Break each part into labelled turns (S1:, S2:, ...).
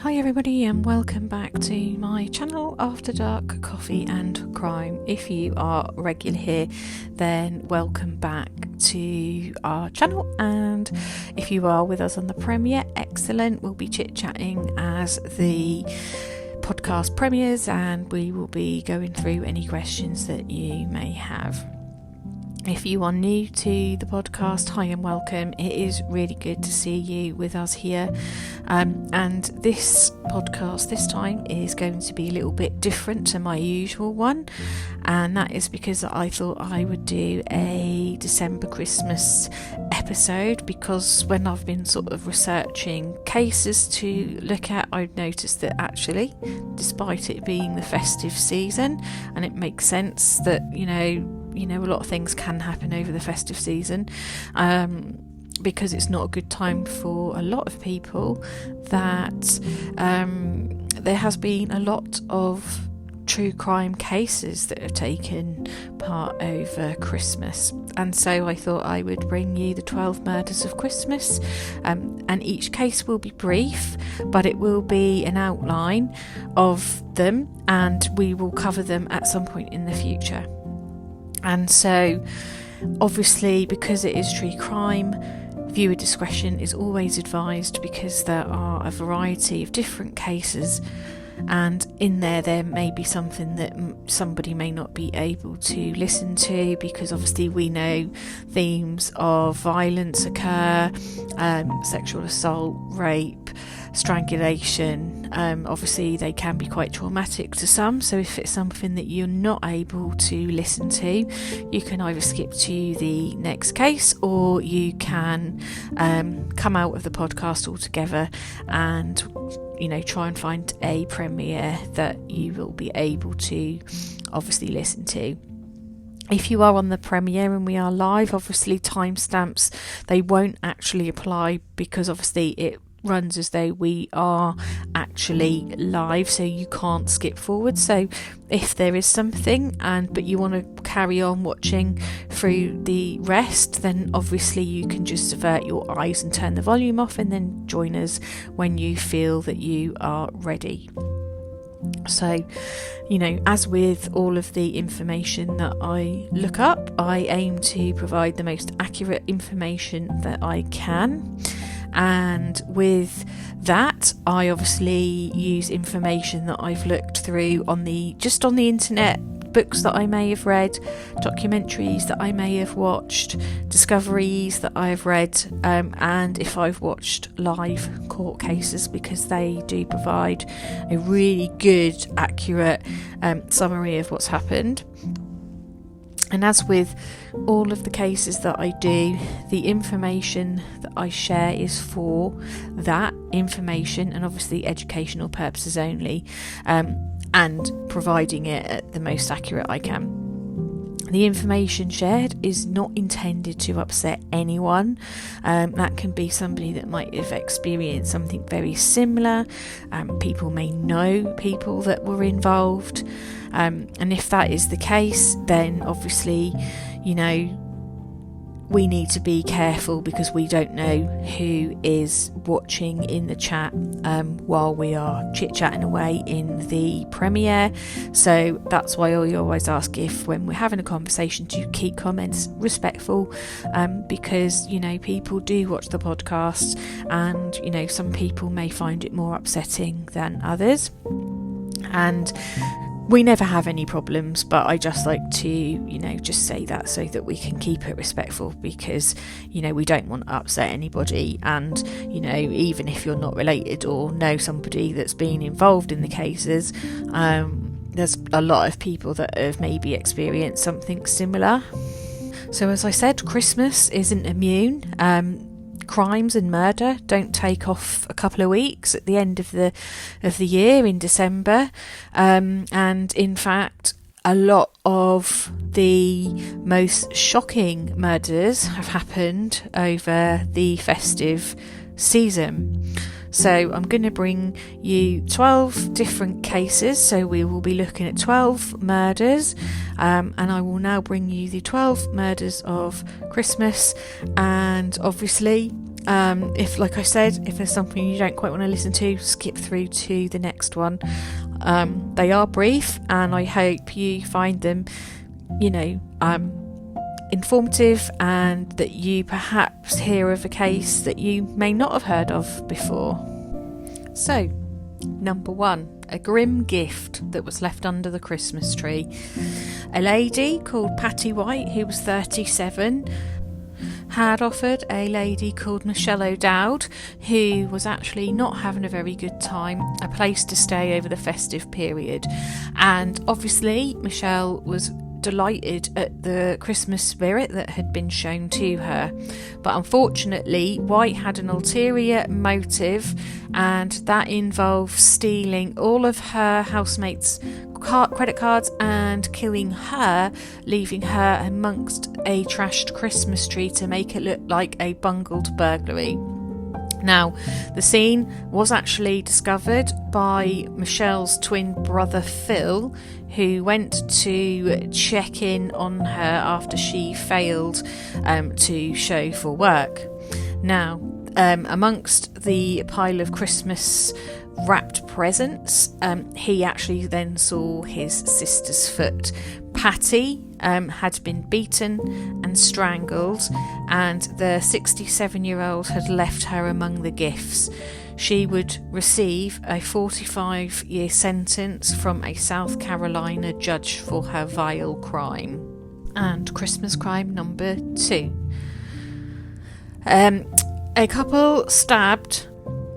S1: Hi everybody and welcome back to my channel After Dark Coffee and Crime. If you are regular here, then welcome back to our channel, and if you are with us on the premiere, excellent. We'll be chit-chatting as the podcast premieres and we will be going through any questions that you may have. If you are new to the podcast, hi and welcome. It is really good to see you with us here. And this podcast this time is going to be a little bit different to my usual one. And that is because I thought I would do a December Christmas episode, because when I've been sort of researching cases to look at, I've noticed that actually, despite it being the festive season, and it makes sense that, you know, a lot of things can happen over the festive season, because it's not a good time for a lot of people, that there has been a lot of true crime cases that have taken part over Christmas. And so I thought I would bring you the 12 Murders of Christmas, and each case will be brief, but it will be an outline of them, and we will cover them at some point in the future. And so, obviously, because it is true crime, viewer discretion is always advised, because there are a variety of different cases, and in there may be something that somebody may not be able to listen to, because obviously we know themes of violence occur, sexual assault, rape, strangulation. Obviously they can be quite traumatic to some, so if it's something that you're not able to listen to, you can either skip to the next case, or you can come out of the podcast altogether and try and find a premiere that you will be able to obviously listen to. If you are on the premiere and we are live, obviously timestamps, they won't actually apply, because obviously it runs as though we are actually live, so you can't skip forward. So if there is something but you want to carry on watching through the rest, then obviously you can just avert your eyes and turn the volume off, and then join us when you feel that you are ready. So, as with all of the information that I look up, I aim to provide the most accurate information that I can. And with that, I obviously use information that I've looked through on the internet, books that I may have read, documentaries that I may have watched, discoveries that I've read, and if I've watched live court cases, because they do provide a really good, accurate summary of what's happened. And as with all of the cases that I do, the information that I share is for that information and obviously educational purposes only, and providing it at the most accurate I can. The information shared is not intended to upset anyone. That can be somebody that might have experienced something very similar. People may know people that were involved. And if that is the case, then obviously, we need to be careful, because we don't know who is watching in the chat while we are chit-chatting away in the premiere. So that's why I always ask, if when we're having a conversation, to keep comments respectful, because people do watch the podcast, and some people may find it more upsetting than others, and we never have any problems, but I just like to, just say that so that we can keep it respectful, because, we don't want to upset anybody. And, even if you're not related or know somebody that's been involved in the cases, there's a lot of people that have maybe experienced something similar. So as I said, Christmas isn't immune. Crimes and murder don't take off a couple of weeks at the end of the year in December, and in fact a lot of the most shocking murders have happened over the festive season. So I'm going to bring you 12 different cases. So we will be looking at 12 murders, and I will now bring you the 12 murders of Christmas. And obviously, If, like I said, if there's something you don't quite want to listen to, skip through to the next one. They are brief, and I hope you find them, informative, and that you perhaps hear of a case that you may not have heard of before. So, number 1, a grim gift that was left under the Christmas tree. A lady called Patty White, who was 37, had offered a lady called Michelle O'Dowd, who was actually not having a very good time, a place to stay over the festive period. And obviously Michelle was delighted at the Christmas spirit that had been shown to her, but unfortunately White had an ulterior motive, and that involved stealing all of her housemates' credit cards and killing her, leaving her amongst a trashed Christmas tree to make it look like a bungled burglary. Now, the scene was actually discovered by Michelle's twin brother Phil, who went to check in on her after she failed to show for work. Now, amongst the pile of Christmas wrapped presents, he actually then saw his sister's foot. Patty had been beaten and strangled, and the 67-year-old had left her among the gifts. She would receive a 45-year sentence from a South Carolina judge for her vile crime. And Christmas crime number 2. A couple stabbed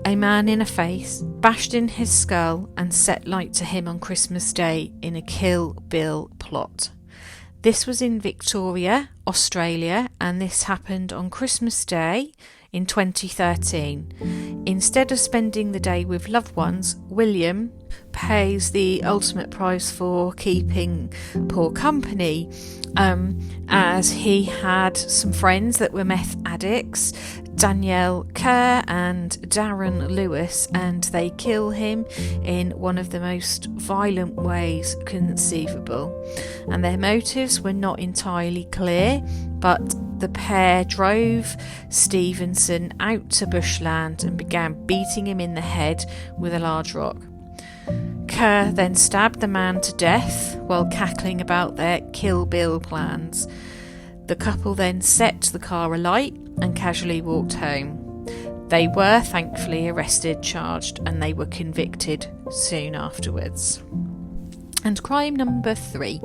S1: a man in the face, bashed in his skull, and set light to him on Christmas Day in a Kill Bill plot. This was in Victoria, Australia, and this happened on Christmas Day in 2013. Instead of spending the day with loved ones, William pays the ultimate price for keeping poor company, as he had some friends that were meth addicts, Danielle Kerr and Darren Lewis, and they kill him in one of the most violent ways conceivable. And their motives were not entirely clear, but the pair drove Stevenson out to bushland and began beating him in the head with a large rock. Kerr then stabbed the man to death while cackling about their Kill Bill plans. The couple then set the car alight and casually walked home. They were thankfully arrested, charged, and they were convicted soon afterwards. And crime number 3.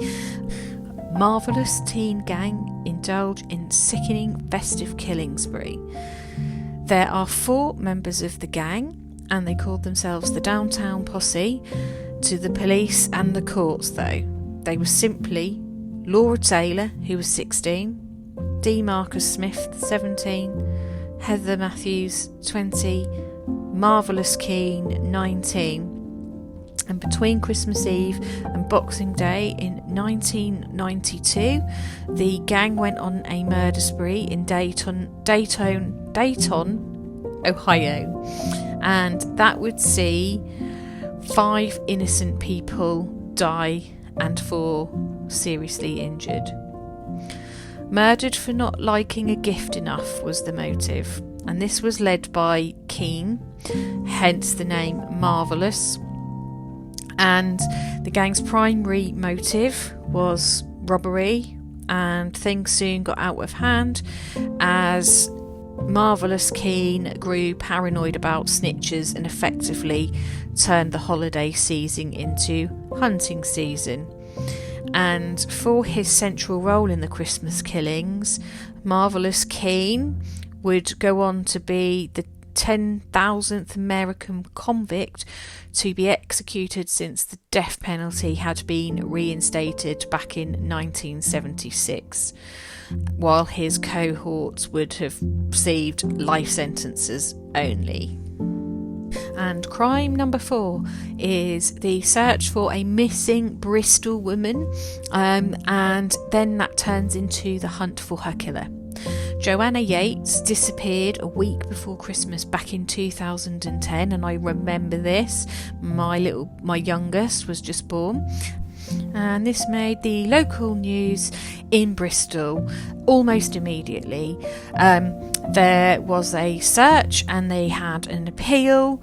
S1: Marvellous teen gang indulge in sickening festive killing spree. There are 4 members of the gang, and they called themselves the Downtown Posse. To the police and the courts, though, they were simply Laura Taylor, who was 16, D. Marcus Smith, 17, Heather Matthews, 20, Marvellous Keane, 19. And between Christmas Eve and Boxing Day in 1992, the gang went on a murder spree in Dayton, Ohio, and that would see 5 innocent people die and 4 seriously injured. Murdered for not liking a gift enough was the motive, and this was led by Keane, hence the name Marvellous. And the gang's primary motive was robbery, and things soon got out of hand as Marvellous Keane grew paranoid about snitches and effectively turned the holiday season into hunting season. And for his central role in the Christmas killings, Marvellous Keane would go on to be the 10,000th American convict to be executed since the death penalty had been reinstated back in 1976, while his cohorts would have received life sentences only. And crime number 4 is the search for a missing Bristol woman, and then that turns into the hunt for her killer. Joanna Yates disappeared a week before Christmas back in 2010, and I remember this. My youngest was just born. and this made the local news in Bristol almost immediately. There was a search and they had an appeal,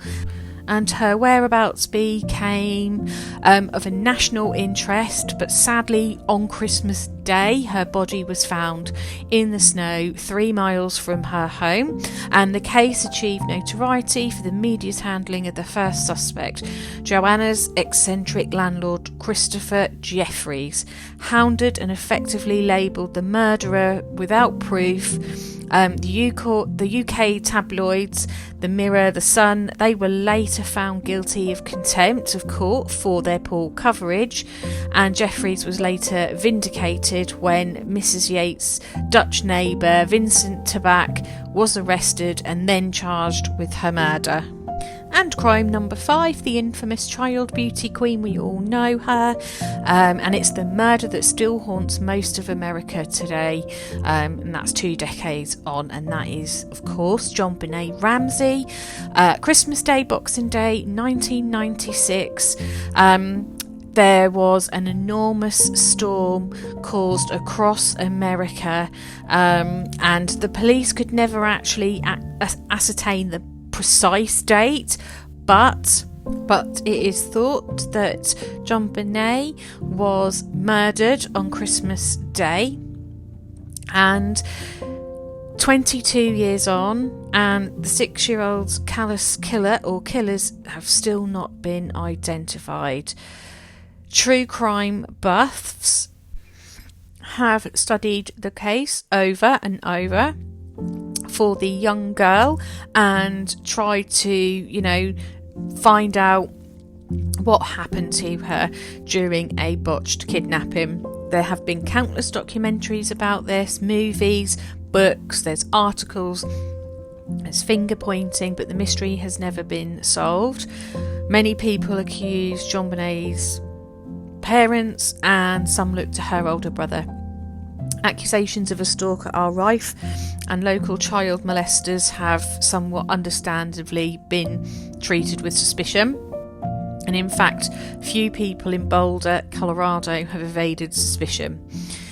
S1: and her whereabouts became of a national interest, but sadly on Christmas Day her body was found in the snow 3 miles from her home, and the case achieved notoriety for the media's handling of the first suspect, Joanna's eccentric landlord Christopher Jeffries, hounded and effectively labelled the murderer without proof. The UK tabloids, the Mirror, the Sun, they were later found guilty of contempt of court for their poor coverage, and Jeffries was later vindicated when Mrs Yates' Dutch neighbour Vincent Tabak was arrested and then charged with her murder. And crime number 5, the infamous child beauty queen, we all know her, and it's the murder that still haunts most of America today, and that's 2 decades on, and that is, of course, JonBenét Ramsey. Christmas Day, Boxing Day, 1996. There was an enormous storm caused across America, and the police could never actually ascertain the precise date, but it is thought that JonBenét was murdered on Christmas Day, and 22 years on, and the 6-year-old's callous killer or killers have still not been identified. True crime buffs have studied the case over and over for the young girl and tried to, find out what happened to her during a botched kidnapping. There have been countless documentaries about this, movies, books, there's articles, there's finger pointing, but the mystery has never been solved. Many people accuse JonBenét's parents, and some look to her older brother. Accusations of a stalker are rife, and local child molesters have somewhat understandably been treated with suspicion. And in fact, few people in Boulder, Colorado have evaded suspicion.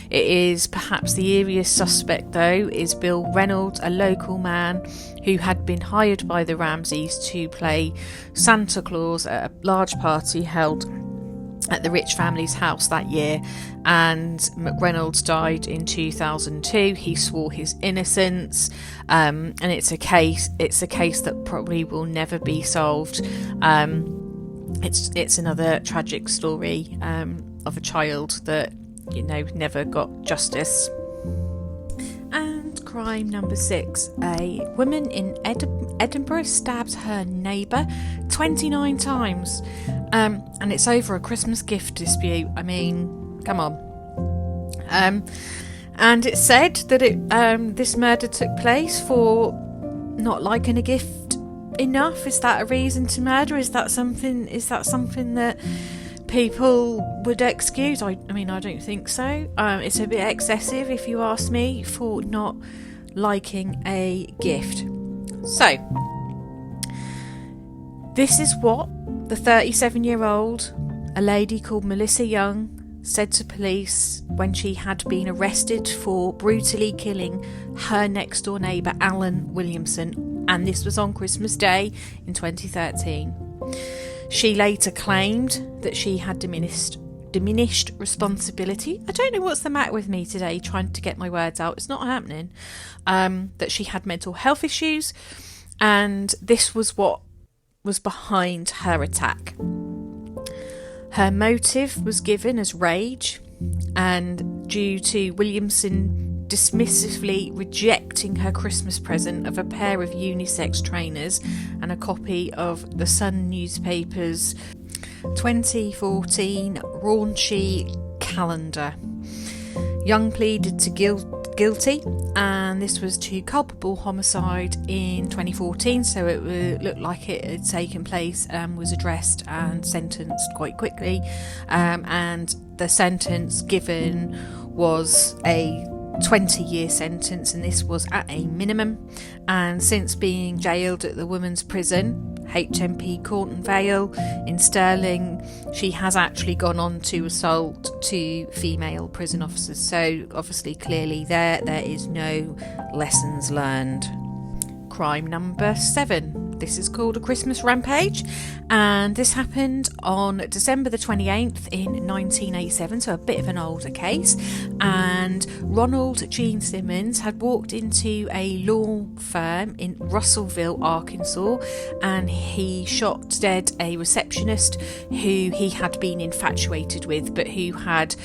S1: It is perhaps the eeriest suspect, though, is Bill Reynolds, a local man who had been hired by the Ramseys to play Santa Claus at a large party held at the Rich family's house that year, and McReynolds died in 2002. He swore his innocence, and it's a case that probably will never be solved. It's another tragic story of a child that never got justice. And crime number 6, a woman in Edinburgh stabbed her neighbour 29 times, and it's over a Christmas gift dispute. I mean, come on. And it's said that this murder took place for not liking a gift enough. Is that a reason to murder? Is that something that people would excuse? I mean, I don't think so. It's a bit excessive, if you ask me, for not liking a gift. So, this is what the 37-year-old, a lady called Melissa Young, said to police when she had been arrested for brutally killing her next-door neighbour, Alan Williamson, and this was on Christmas Day in 2013. She later claimed that she had diminished responsibility. I don't know what's the matter with me today, trying to get my words out. It's not happening. That she had mental health issues, and this was what was behind her attack. Her motive was given as rage, and due to Williamson dismissively rejecting her Christmas present of a pair of unisex trainers and a copy of the Sun newspaper's 2014 raunchy calendar. Young pleaded to guilty, and this was to culpable homicide in 2014, so it looked like it had taken place and was addressed and sentenced quite quickly, and the sentence given was a 20-year sentence, and this was at a minimum. And since being jailed at the women's prison, HMP Cornton Vale in Stirling, she has actually gone on to assault 2 female prison officers. So obviously, clearly there is no lessons learned. Crime number 7. This is called A Christmas Rampage, and this happened on December the 28th in 1987, so a bit of an older case. And Ronald Gene Simmons had walked into a law firm in Russellville, Arkansas, and he shot dead a receptionist who he had been infatuated with, but who had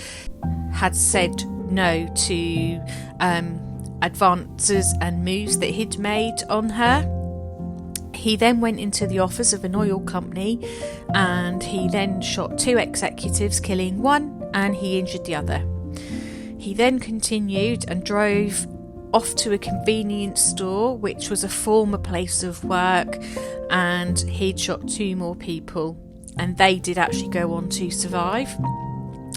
S1: said no to advances and moves that he'd made on her. He then went into the office of an oil company, and he then shot 2 executives, killing one, and he injured the other. He then continued and drove off to a convenience store, which was a former place of work, and he'd shot 2 more people, and they did actually go on to survive.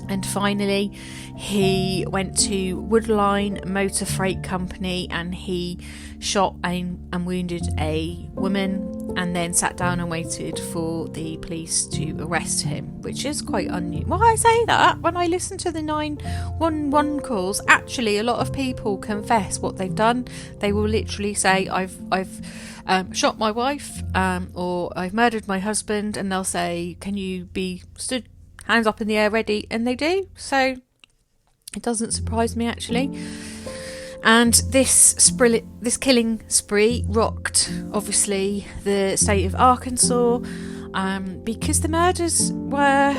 S1: And finally, he went to Woodline Motor Freight Company, and he shot and wounded a woman, and then sat down and waited for the police to arrest him, which is quite unusual. Well, I say that when I listen to the 911 calls, actually a lot of people confess what they've done. They will literally say, I've shot my wife, or I've murdered my husband, and they'll say, can you be stood hands up in the air ready? And they do. So it doesn't surprise me, actually. And this killing spree rocked, obviously, the state of Arkansas, because the murders were,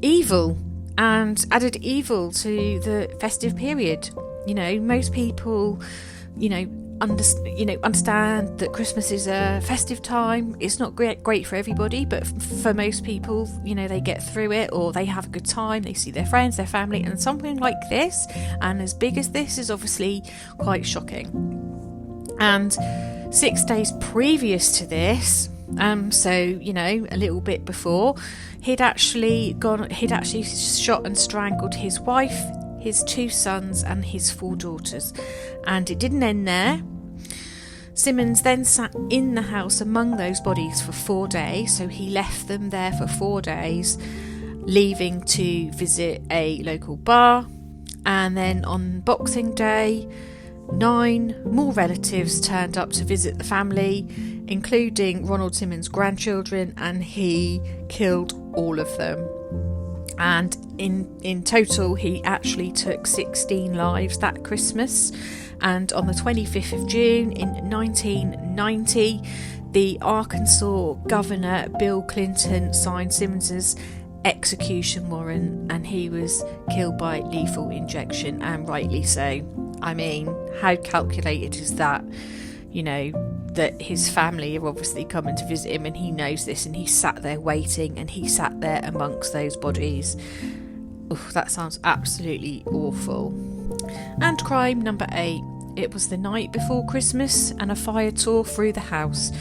S1: evil, and added evil to the festive period. Most people, understand that Christmas is a festive time. It's not great for everybody, but for most people, they get through it, or they have a good time. They see their friends, their family, and something like this, and as big as this, is obviously quite shocking. And 6 days previous to this, so a little bit before, he'd actually shot and strangled his wife, his 2 sons, and his 4 daughters. And it didn't end there. Simmons then sat in the house among those bodies for 4 days, so he left them there for 4 days, leaving to visit a local bar. And then on Boxing Day, 9 more relatives turned up to visit the family, including Ronald Simmons' grandchildren, and he killed all of them. And in total, he actually took 16 lives that Christmas. And on the 25th of June in 1990, the Arkansas Governor Bill Clinton signed Simmons's execution warrant, and he was killed by lethal injection, and rightly so. I mean, how calculated is that? That his family are obviously coming to visit him, and he knows this, and he sat there waiting, and he sat there amongst those bodies. Oof, that sounds absolutely awful. And crime number 8. It was the night before Christmas, and a fire tore through the house.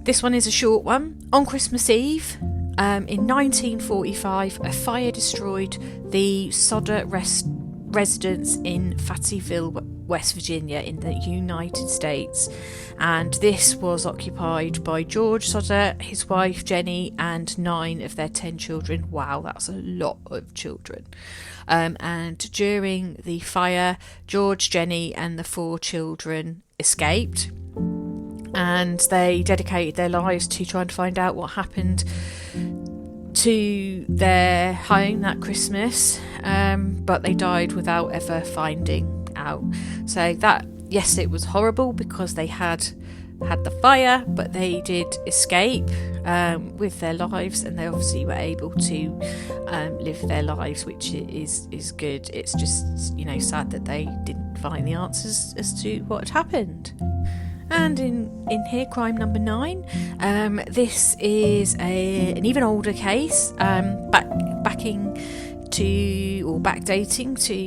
S1: This one is a short one. On Christmas Eve, in 1945, a fire destroyed the Sodder residence in Fayetteville, West Virginia, in the United States. And this was occupied by George Sodder, his wife Jenny, and 9 of their 10 children. Wow, that's a lot of children. And during the fire, George, Jenny, and the 4 children escaped, and they dedicated their lives to trying to find out what happened to their home that Christmas, but they died without ever finding out. So that, yes, it was horrible because they had the fire, but they did escape with their lives, and they obviously were able to live their lives, which is good. It's just sad that they didn't find the answers as to what had happened. And in here, crime number 9. This is an even older case, backdating to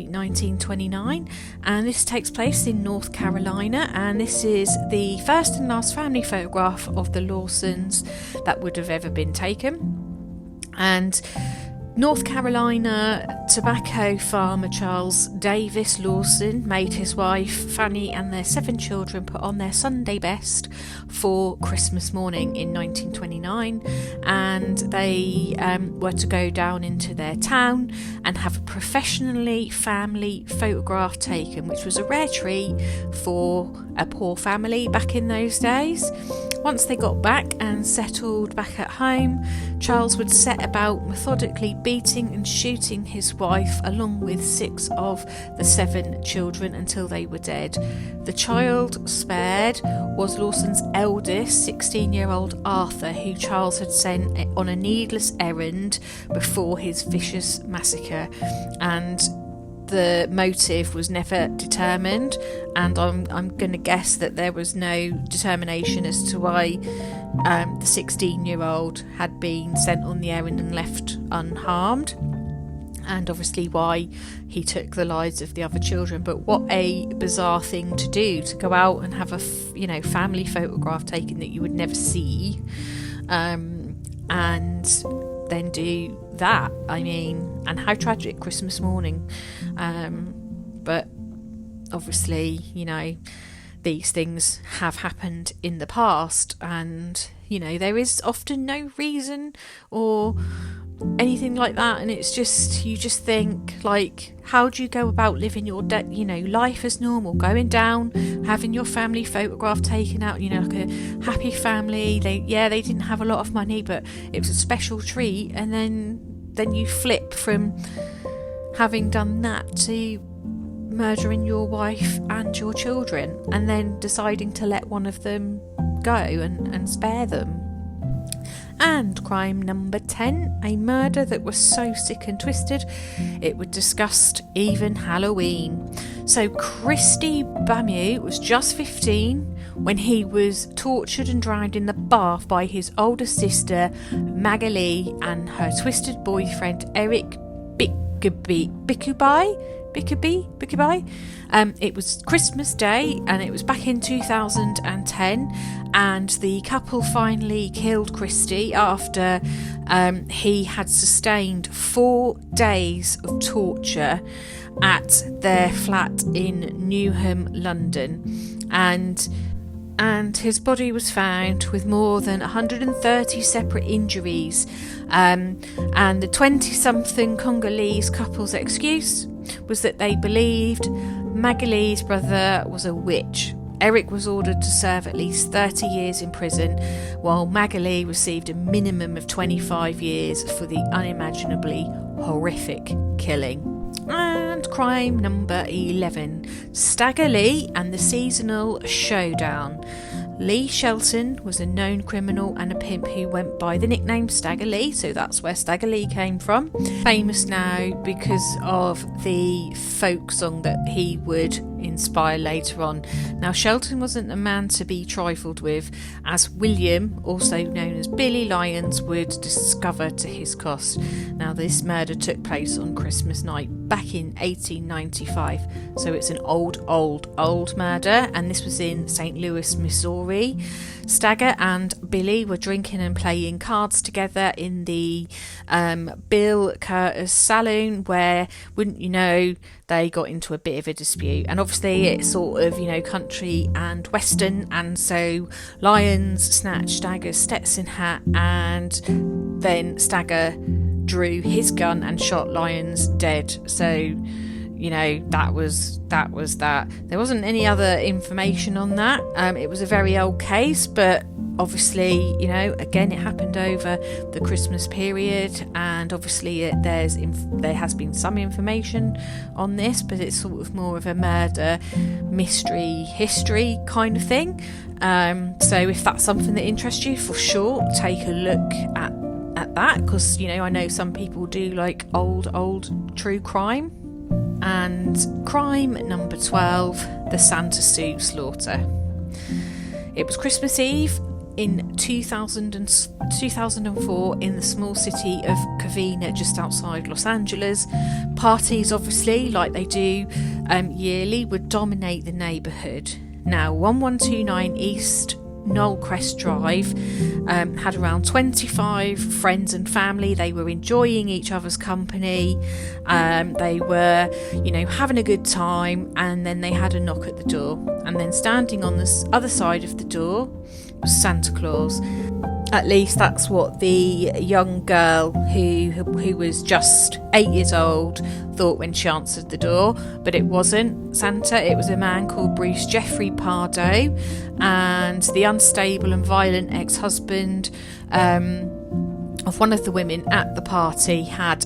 S1: 1929, and this takes place in North Carolina, and this is the first and last family photograph of the Lawsons that would have ever been taken. And North Carolina tobacco farmer Charles Davis Lawson made his wife Fanny and their 7 children put on their Sunday best for Christmas morning in 1929, and they were to go down into their town and have a professionally family photograph taken, which was a rare treat for a poor family back in those days. Once they got back and settled back at home, Charles would set about methodically beating and shooting his wife along with 6 of the 7 children until they were dead. The child spared was Lawson's eldest, 16-year-old Arthur, who Charles had sent on a needless errand before his vicious massacre, and the motive was never determined, and I'm going to guess that there was no determination as to why the 16-year-old had been sent on the errand and left unharmed, and obviously why he took the lives of the other children. But what a bizarre thing to do, to go out and have a family photograph taken that you would never see, and then do that. I mean, and how tragic, Christmas morning. But obviously, these things have happened in the past, and there is often no reason or anything like that, and it's just, you just think, like, how do you go about living your life as normal, going down, having your family photograph taken out, like a happy family, they didn't have a lot of money, but it was a special treat, and then you flip from having done that to murdering your wife and your children, and then deciding to let one of them go and spare them. And crime number 10, a murder that was so sick and twisted it would disgust even Halloween. So Christy Bamu was just 15 when he was tortured and drowned in the bath by his older sister Magali and her twisted boyfriend Eric Bikubai. It was Christmas Day, and it was back in 2010, and the couple finally killed Christy after he had sustained 4 days of torture at their flat in Newham, London, and his body was found with more than 130 separate injuries, and the 20-something Congolese couple's excuse was that they believed Magali's brother was a witch. Eric was ordered to serve at least 30 years in prison, while Magali received a minimum of 25 years for the unimaginably horrific killing. And crime number 11, Stagger Lee and the seasonal showdown. Lee Shelton was a known criminal and a pimp who went by the nickname Stagger Lee, so that's where Stagger Lee came from. Famous now because of the folk song that he would inspire later on. Now, Shelton wasn't a man to be trifled with, as William, also known as Billy Lyons, would discover to his cost. Now, this murder took place on Christmas night back in 1895, so it's an old murder, and this was in St. Louis, Missouri. Stagger and Billy were drinking and playing cards together in the Bill Curtis saloon, where, wouldn't you know, they got into a bit of a dispute. And obviously it's sort of, country and western, and so Lyons snatched Stagger's Stetson hat, and then Stagger drew his gun and shot Lyons dead. So that was that. There wasn't any other information on that. It was a very old case, but obviously, again, it happened over the Christmas period, and obviously there has been some information on this, but it's sort of more of a murder mystery history kind of thing. So if that's something that interests you, for sure, take a look at that, because I know some people do like old true crime. And crime number 12, the Santa Sue slaughter. It was Christmas Eve in 2004 in the small city of Covina, just outside Los Angeles. Parties, obviously, like they do yearly, would dominate the neighbourhood. Now, 1129 East Knollcrest Drive, had around 25 friends and family. They were enjoying each other's company. They were, having a good time, and then they had a knock at the door. And then standing on the other side of the door was Santa Claus. At least that's what the young girl who was just 8 years old thought when she answered the door, but it wasn't Santa. It was a man called Bruce Jeffrey Pardoe, and the unstable and violent ex-husband of one of the women at the party had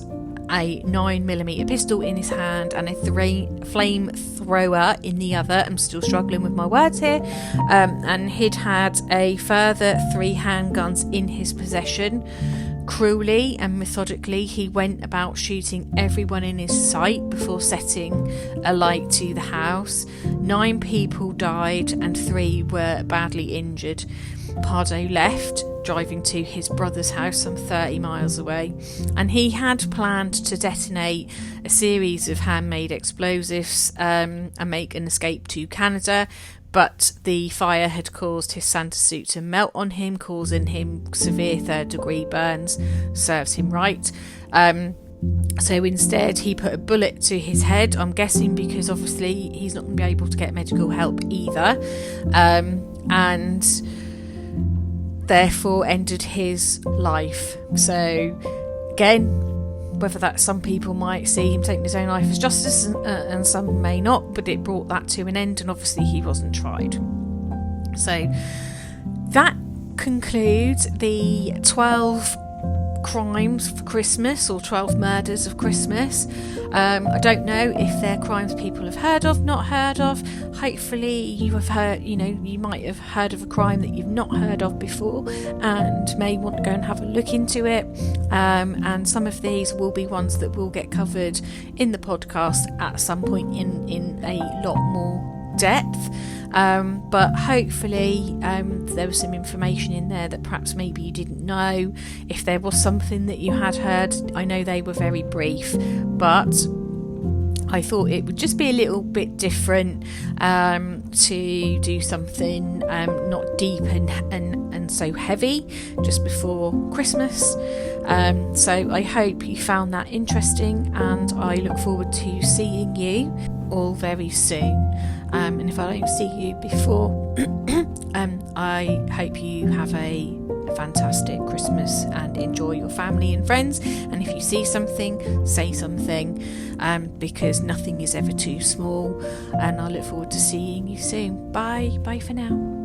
S1: a 9mm pistol in his hand and a flamethrower in the other. I'm still struggling with my words here. And he'd had a further 3 handguns in his possession. Cruelly and methodically, he went about shooting everyone in his sight before setting alight to the house. 9 people died and 3 were badly injured. Pardoe left, driving to his brother's house some 30 miles away, and he had planned to detonate a series of handmade explosives and make an escape to Canada, but the fire had caused his Santa suit to melt on him, causing him severe 3rd-degree burns. Serves him right. So instead he put a bullet to his head, I'm guessing because obviously he's not going to be able to get medical help either, and therefore ended his life. So again, whether that some people might see him taking his own life as justice and some may not, but it brought that to an end, and obviously he wasn't tried. So that concludes the 12 crimes for Christmas, or 12 murders of Christmas. I don't know if they're crimes people have heard of, not heard of. Hopefully you have heard, you might have heard of a crime that you've not heard of before and may want to go and have a look into it. And some of these will be ones that will get covered in the podcast at some point in a lot more depth. But hopefully there was some information in there that perhaps maybe you didn't know. If there was something that you had heard, I know they were very brief, but I thought it would just be a little bit different to do something not deep and so heavy just before Christmas. So I hope you found that interesting, and I look forward to seeing you all very soon. And if I don't see you before, I hope you have a fantastic Christmas and enjoy your family and friends. And if you see something, say something, because nothing is ever too small. And I look forward to seeing you soon. Bye for now.